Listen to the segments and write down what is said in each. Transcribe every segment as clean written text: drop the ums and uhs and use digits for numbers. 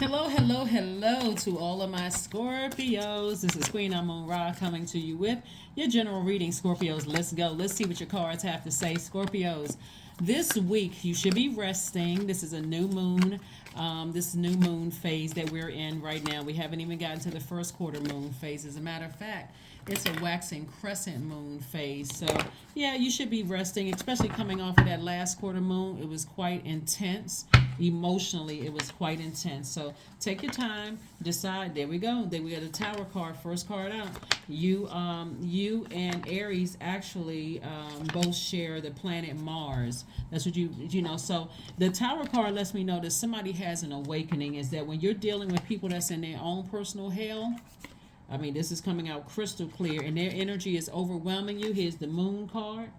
Hello, hello, hello to all of my Scorpios. This is Queen Amun Ra coming to you with your general reading. Scorpios, let's go. Let's see what your cards have to say. Scorpios, this week you should be resting. This is a new moon. This new moon phase that we're in right now. We haven't even gotten to the first quarter moon phase. As a matter of fact, it's a waxing crescent moon phase. So, yeah, you should be resting, especially coming off of that last quarter moon. It was quite intense. Emotionally, it was quite intense. So, take your time, decide. There we go. There we got the Tower card, first card out. You and Aries actually both share the planet Mars. That's what you know. So, the Tower card lets me know that somebody has an awakening. Is that when you're dealing with people that's in their own personal hell, I mean, this is coming out crystal clear, and their energy is overwhelming you. Here's the Moon card.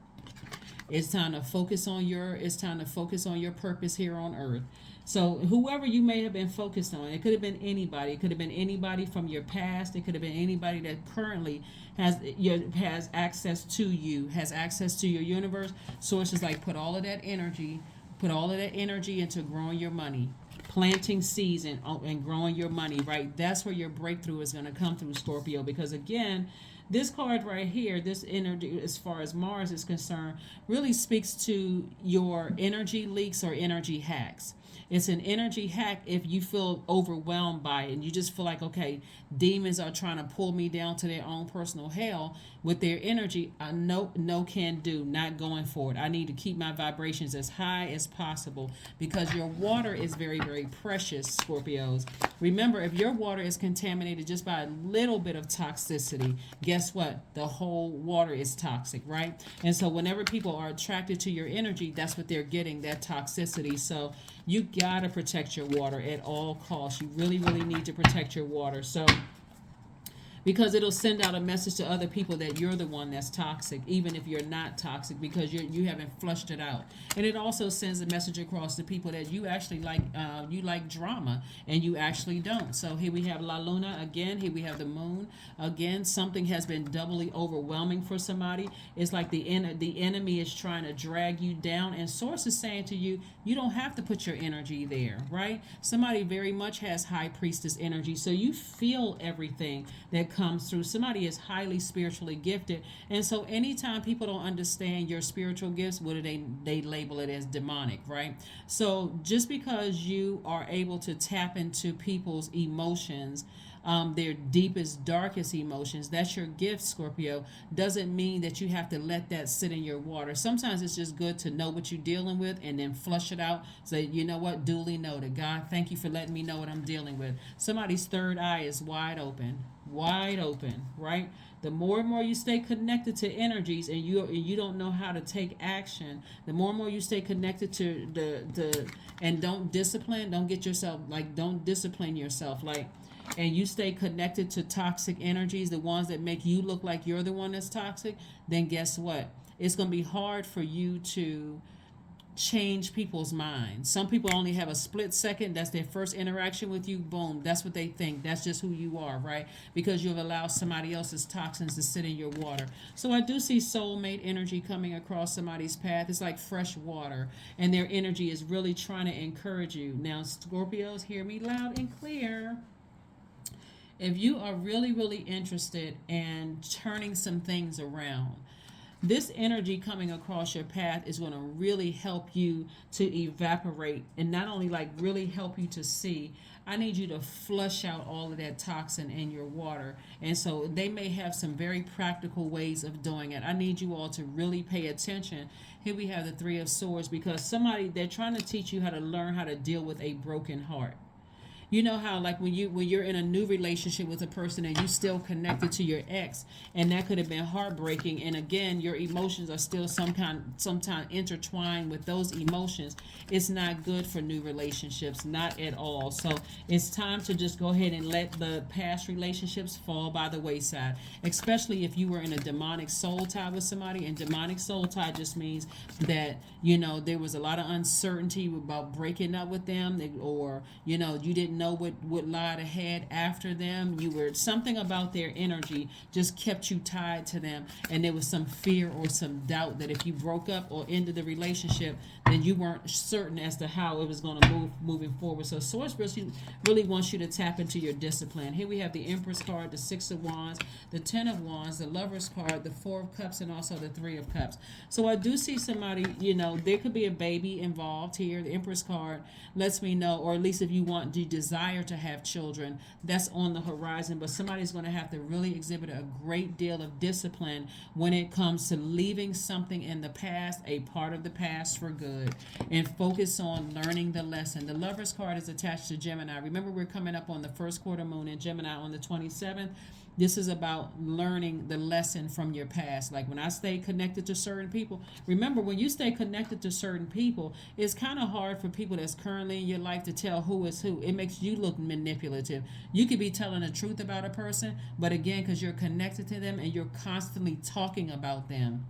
It's time to focus on your. It's time to focus on your purpose here on Earth. So, whoever you may have been focused on, it could have been anybody. It could have been anybody from your past. It could have been anybody that currently has access to you, has access to your universe. Sources like put all of that energy into growing your money, planting seeds and growing your money, right? That's where your breakthrough is going to come through, Scorpio, because again, this card right here, this energy, as far as Mars is concerned, really speaks to your energy leaks or energy hacks. It's an energy hack if you feel overwhelmed by it and you just feel like, okay, demons are trying to pull me down to their own personal hell with their energy. I no can do, not going for it. I need to keep my vibrations as high as possible because your water is very, very precious, Scorpios. Remember, if your water is contaminated just by a little bit of toxicity, guess what? The whole water is toxic, right? And so whenever people are attracted to your energy, that's what they're getting, that toxicity. So you gotta protect your water at all costs. You really, really need to protect your water. So because it'll send out a message to other people that you're the one that's toxic, even if you're not toxic, because you haven't flushed it out. And it also sends a message across to people that you actually like, you like drama, and you actually don't. So here we have La Luna again. Here we have the Moon again. Something has been doubly overwhelming for somebody. It's like the enemy is trying to drag you down, and Source is saying to you, you don't have to put your energy there, right? Somebody very much has High Priestess energy, so you feel everything that comes through. Somebody is highly spiritually gifted, and so anytime people don't understand your spiritual gifts, what do they label it as demonic, right? So just because you are able to tap into people's emotions, their deepest, darkest emotions, that's your gift, Scorpio, doesn't mean that you have to let that sit in your water. Sometimes it's just good to know what you're dealing with and then flush it out. Say, you know what, duly noted. God, thank you for letting me know what I'm dealing with. Somebody's third eye is wide open, right? The more and more you stay connected to energies, and you don't know how to take action, the more and more you stay connected to the and don't discipline yourself, like, and you stay connected to toxic energies, the ones that make you look like you're the one that's toxic, then guess what? It's going to be hard for you to change people's minds. Some people only have a split second. That's their first interaction with you. Boom. That's what they think. That's just who you are, right? Because you've allowed somebody else's toxins to sit in your water. So I do see soulmate energy coming across somebody's path. It's like fresh water, and their energy is really trying to encourage you. Now, Scorpios, hear me loud and clear. If you are really, really interested in turning some things around, this energy coming across your path is going to really help you to evaporate, and not only like really help you to see. I need you to flush out all of that toxin in your water. And so they may have some very practical ways of doing it. I need you all to really pay attention. Here we have the Three of Swords, because they're trying to teach you how to learn how to deal with a broken heart. You know how, like, when you're in a new relationship with a person and you still connected to your ex, and that could have been heartbreaking, and again your emotions are still sometimes intertwined with those emotions. It's not good for new relationships, not at all. So it's time to just go ahead and let the past relationships fall by the wayside, especially if you were in a demonic soul tie with somebody. And demonic soul tie just means that, there was a lot of uncertainty about breaking up with them, or you didn't know what lied ahead after them. You were something about their energy just kept you tied to them, and there was some fear or some doubt that if you broke up or ended the relationship, then you weren't certain as to how it was going to moving forward. So Source really wants you to tap into your discipline. Here we have the Empress card, the Six of Wands, the Ten of Wands, the Lover's card, the Four of Cups, and also the Three of Cups. So I do see somebody, there could be a baby involved here. The Empress card lets me know, or at least if you desire to have children, that's on the horizon. But somebody's going to have to really exhibit a great deal of discipline when it comes to leaving something in the past, a part of the past for good, and focus on learning the lesson. The Lover's card is attached to Gemini. Remember, we're coming up on the first quarter moon in Gemini on the 27th. This is about learning the lesson from your past. Like when I stay connected to certain people, remember when you stay connected to certain people, it's kind of hard for people that's currently in your life to tell who is who. It makes you look manipulative. You could be telling the truth about a person, but again, because you're connected to them and you're constantly talking about them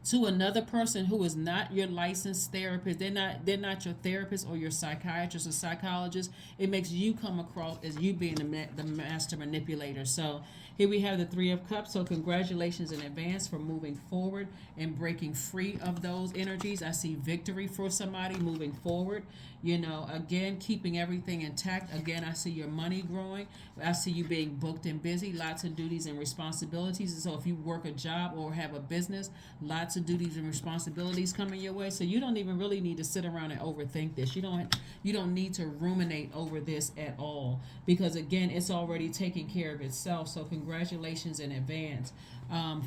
to another person who is not your licensed therapist, they're not your therapist or your psychiatrist or psychologist, it makes you come across as you being the master manipulator. So here we have the Three of Cups. So congratulations in advance for moving forward and breaking free of those energies. I see victory for somebody moving forward. Again, keeping everything intact. Again, I see your money growing. I see you being booked and busy, lots of duties and responsibilities. And so if you work a job or have a business, lots of duties and responsibilities coming your way. So you don't even really need to sit around and overthink this. You don't need to ruminate over this at all, because again, it's already taking care of itself. So congratulations in advance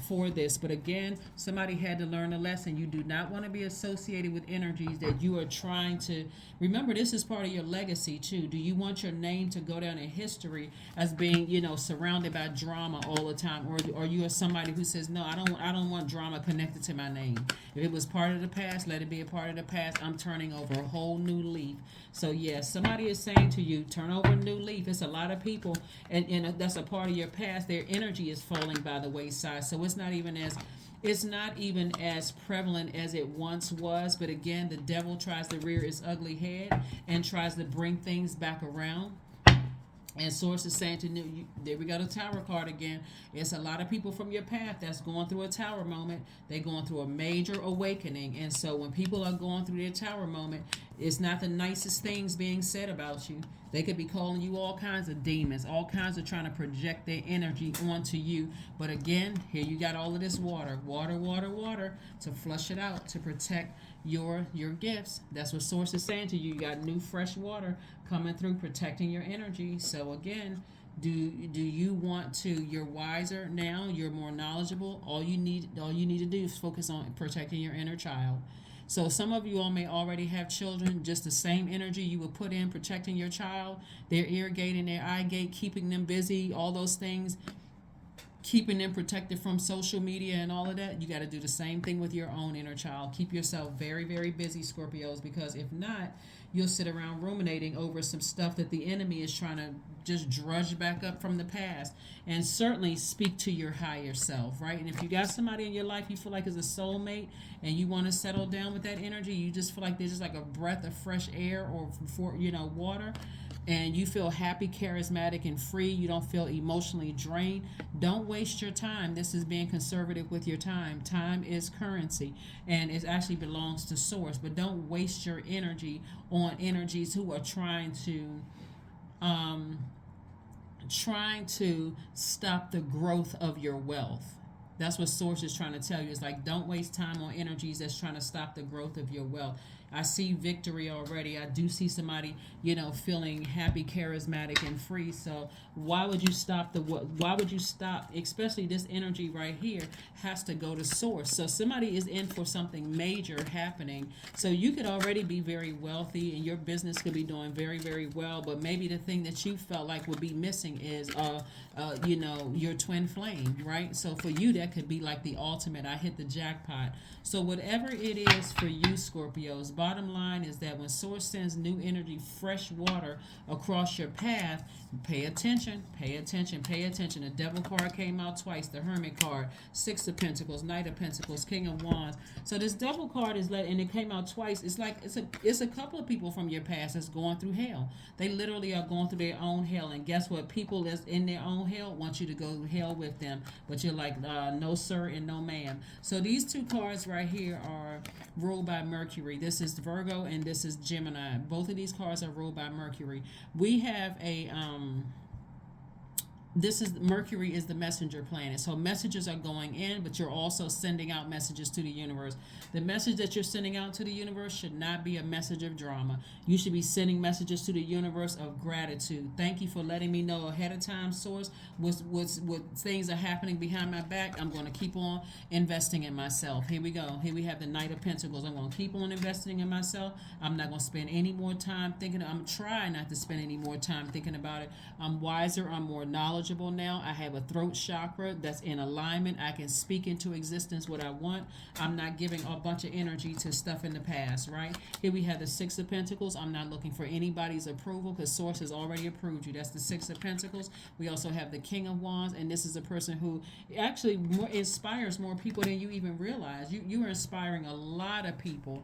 for this. But again, somebody had to learn a lesson. You do not want to be associated with energies that you are trying to remember. This is part of your legacy too. Do you want your name to go down in history as being surrounded by drama all the time, or you are somebody who says, no, I don't want drama connected to my name. If it was part of the past, let it be a part of the past. I'm turning over a whole new leaf. So yes, somebody is saying to you, turn over a new leaf. It's a lot of people, and that's a part of your past. Their energy is falling by the wayside. So it's not even as prevalent as it once was. But again, the devil tries to rear its ugly head and tries to bring things back around. And Source is saying to you, there we go, the Tower card again. It's a lot of people from your path that's going through a Tower moment. They're going through a major awakening. And so when people are going through their Tower moment, it's not the nicest things being said about you. They could be calling you all kinds of demons, all kinds of trying to project their energy onto you. But again, here you got all of this water to flush it out, to protect your gifts. That's what Source is saying to you. You got new fresh water coming through, protecting your energy. So again, do you want to? You're wiser now. You're more knowledgeable. All you need to do is focus on protecting your inner child. So some of you all may already have children. Just the same energy you would put in protecting your child, their ear gate and their eye gate, keeping them busy, all those things, keeping them protected from social media and all of that. You got to do the same thing with your own inner child. Keep yourself very, very busy, Scorpios, because if not, you'll sit around ruminating over some stuff that the enemy is trying to just drudge back up from the past. And certainly speak to your higher self, right? And if you got somebody in your life you feel like is a soulmate and you want to settle down with that energy, you just feel like there's just like a breath of fresh air or water, and you feel happy, charismatic, and free, you don't feel emotionally drained, don't waste your time. This is being conservative with your time. Time is currency, and it actually belongs to Source. But don't waste your energy on energies who are trying to stop the growth of your wealth. That's what Source is trying to tell you. It's like, don't waste time on energies that's trying to stop the growth of your wealth. I see victory already. I do see somebody, feeling happy, charismatic, and free. So why would you stop especially this energy right here has to go to Source. So somebody is in for something major happening. So you could already be very wealthy and your business could be doing very, very well. But maybe the thing that you felt like would be missing is, your twin flame, right? So for you, that could be like the ultimate. I hit the jackpot. So whatever it is for you, Scorpios, bottom line is that when Source sends new energy, fresh water across your path, pay attention, pay attention, pay attention. The Devil card came out twice, the Hermit card, Six of Pentacles, Knight of Pentacles, King of Wands. So this Devil card is and it came out twice. It's like it's a couple of people from your past that's going through hell. They literally are going through their own hell, and guess what? People that's in their own hell want you to go to hell with them, but you're like, no sir and no ma'am. So these two cards right here are ruled by Mercury. This is Virgo and this is Gemini. Both of these cards are ruled by Mercury. We have a this is Mercury is the messenger planet. So messages are going in, but you're also sending out messages to the universe. The message that you're sending out to the universe should not be a message of drama. You should be sending messages to the universe of gratitude. Thank you for letting me know ahead of time, Source, what things are happening behind my back. I'm going to keep on investing in myself. Here we go. Here we have the Knight of Pentacles. I'm going to keep on investing in myself. I'm not going to spend any more time thinking. I'm trying not to spend any more time thinking about it. I'm wiser. I'm more knowledgeable now. I have a throat chakra that's in alignment. I can speak into existence what I want. I'm not giving a bunch of energy to stuff in the past, right? Here we have the Six of Pentacles. I'm not looking for anybody's approval because Source has already approved you. That's the Six of Pentacles. We also have the King of Wands, and this is a person who actually inspires more people than you even realize. You are inspiring a lot of people,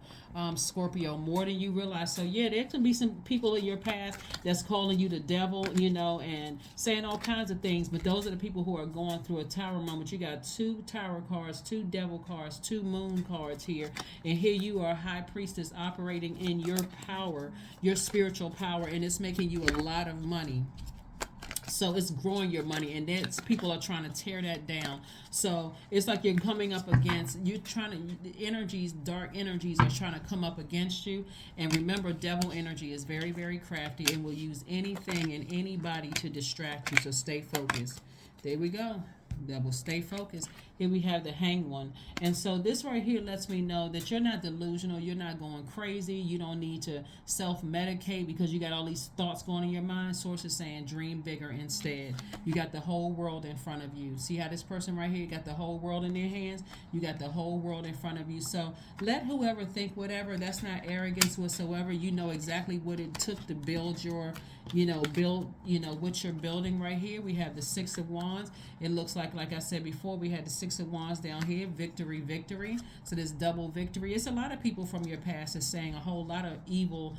Scorpio, more than you realize. So yeah, there can be some people in your past that's calling you the devil, and saying all kinds of things, but those are the people who are going through a tower moment. You got two tower cards, two devil cards, two moon cards here, and here you are, high priestess, operating in your power, your spiritual power, and it's making you a lot of money. So it's growing your money, and that's people are trying to tear that down. So it's like you're coming up against, dark energies are trying to come up against you. And remember, devil energy is very, very crafty and will use anything and anybody to distract you. So stay focused. There we go. Devil, stay focused. Here we have the Hanged One. And so this right here lets me know that you're not delusional. You're not going crazy. You don't need to self-medicate because you got all these thoughts going in your mind. Source is saying dream bigger instead. You got the whole world in front of you. See how this person right here got the whole world in their hands? You got the whole world in front of you. So let whoever think whatever. That's not arrogance whatsoever. You know exactly what it took to build your, what you're building right here. We have the Six of Wands. It looks like I said before, we had the Six of Wands down here, victory, victory. So there's double victory. It's a lot of people from your past that's saying a whole lot of evil,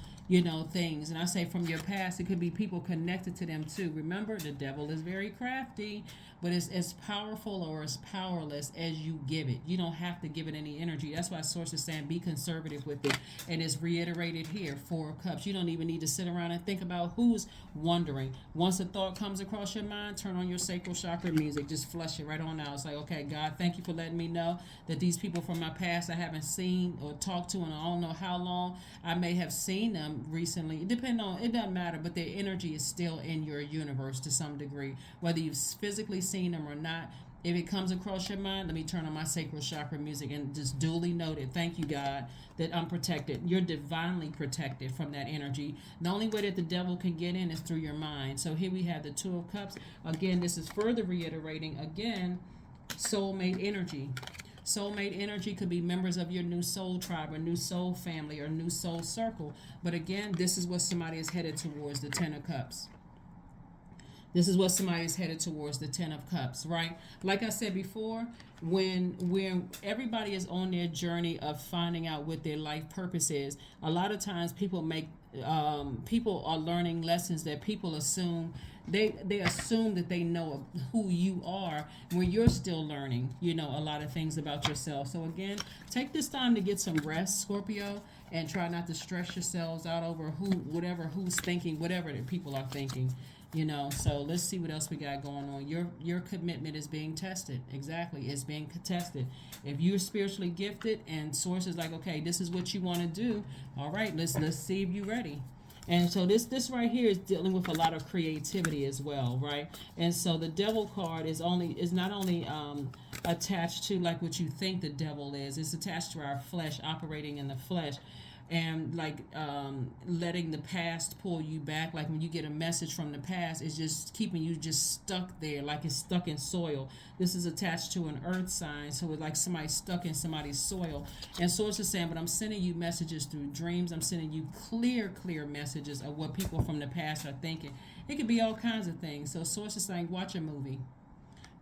things. And I say from your past, it could be people connected to them too. Remember, the devil is very crafty, but it's as powerful or as powerless as you give it. You don't have to give it any energy. That's why Source is saying be conservative with it. And it's reiterated here, Four of Cups. You don't even need to sit around and think about who's wondering. Once a thought comes across your mind, turn on your sacral chakra music. Just flush it right on out. It's like, okay, God, thank you for letting me know that these people from my past I haven't seen or talked to in I don't know how long. I may have seen them recently. It doesn't matter, but their energy is still in your universe to some degree. Whether you've physically seen them or not, if it comes across your mind, let me turn on my sacral chakra music and just duly noted. Thank you, God, that I'm protected. You're divinely protected from that energy. The only way that the devil can get in is through your mind. So here we have the Two of Cups. Again, this is further reiterating, soulmate energy. Soulmate energy could be members of your new soul tribe or new soul family or new soul circle. But again, this is what somebody is headed towards, the Ten of Cups. This is what somebody is headed towards, the Ten of Cups, right? Like I said before, when everybody is on their journey of finding out what their life purpose is, a lot of times people are learning lessons that people assume they assume that they know who you are when you're still learning, a lot of things about yourself. So again, take this time to get some rest, Scorpio, and try not to stress yourselves out over who's thinking, whatever that people are thinking. So let's see what else we got going on. Your commitment is being tested. Exactly, it's being tested. If you're spiritually gifted and Source is like, okay, this is what you want to do. All right, let's see if you're ready. And so this right here is dealing with a lot of creativity as well, right? And so the Devil card is not only attached to like what you think the devil is. It's attached to our flesh, operating in the flesh. and like letting the past pull you back. Like when you get a message from the past, it's just keeping you just stuck there, like it's stuck in soil. This is attached to an earth sign, so it's like somebody stuck in somebody's soil. And Source is saying, but I'm sending you messages through dreams. I'm sending you clear messages of what people from the past are thinking. It could be all kinds of things. So Source is saying, watch a movie.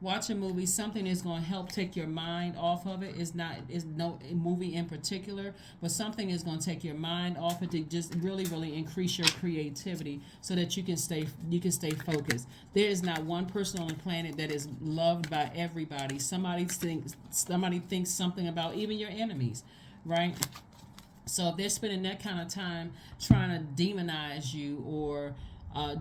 Watch a movie. Something is going to help take your mind off of it. Is no movie in particular, but something is going to take your mind off it to just really increase your creativity, so that you can stay focused. There is not one person on the planet that is loved by everybody. Somebody thinks something about even your enemies, right? So if they're spending that kind of time trying to demonize you or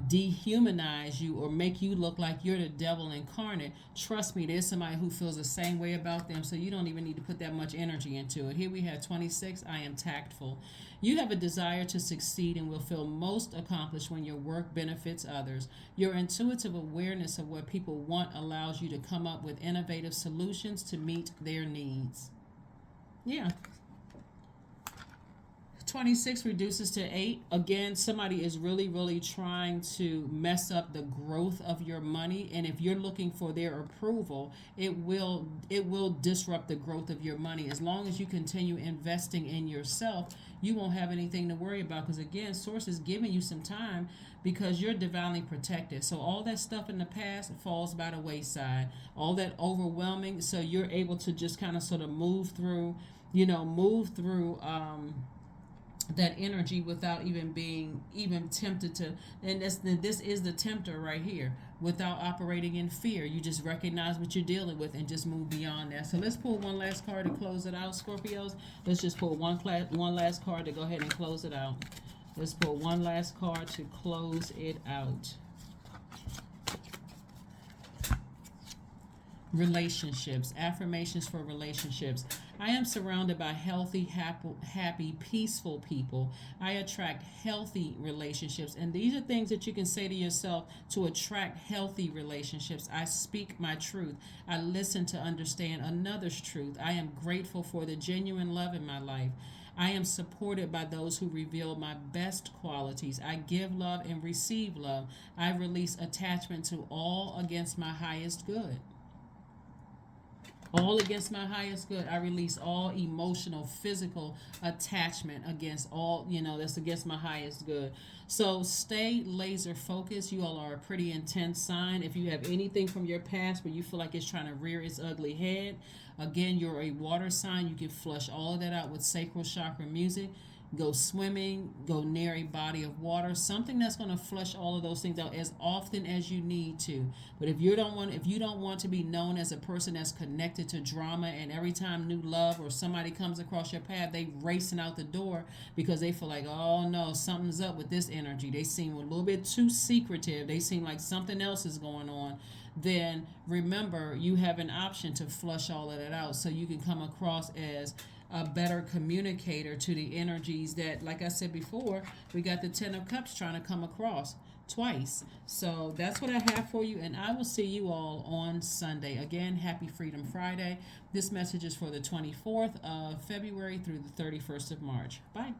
dehumanize you or make you look like you're the devil incarnate, trust me, there's somebody who feels the same way about them, so you don't even need to put that much energy into it. Here we have 26. I am tactful. You have a desire to succeed and will feel most accomplished when your work benefits others. Your intuitive awareness of what people want allows you to come up with innovative solutions to meet their needs. Yeah. 26 reduces to 8. Again, somebody is really trying to mess up the growth of your money, and if you're looking for their approval, it will disrupt the growth of your money. As long as you continue investing in yourself, you won't have anything to worry about, because again, Source is giving you some time because you're divinely protected. So all that stuff in the past falls by the wayside. All that overwhelming, so you're able to just kind of sort of move through that energy without even being tempted to. And this is the tempter right here. Without operating in fear, you just recognize what you're dealing with and just move beyond that. So let's pull one last card to close it out, Scorpios. Let's just pull one last card to go ahead and close it out. Let's pull one last card to close it out. Relationships, affirmations for relationships. I am surrounded by healthy, happy, peaceful people. I attract healthy relationships. And these are things that you can say to yourself to attract healthy relationships. I speak my truth. I listen to understand another's truth. I am grateful for the genuine love in my life. I am supported by those who reveal my best qualities. I give love and receive love. I release attachment to all against my highest good. All against my highest good. I release all emotional, physical attachment against all, that's against my highest good. So stay laser focused. You all are a pretty intense sign. If you have anything from your past where you feel like it's trying to rear its ugly head, again, you're a water sign. You can flush all of that out with sacral chakra music. Go swimming, go near a body of water, something that's going to flush all of those things out as often as you need to. But if you don't want to be known as a person that's connected to drama, and every time new love or somebody comes across your path, they racing out the door because they feel like, oh no, something's up with this energy. They seem a little bit too secretive. They seem like something else is going on. Then remember, you have an option to flush all of that out, so you can come across as a better communicator to the energies that, like I said before, we got the 10 of Cups trying to come across twice. So that's what I have for you, and I will see you all on Sunday. Again, happy Freedom Friday. This message is for the 24th of February through the 31st of March. Bye.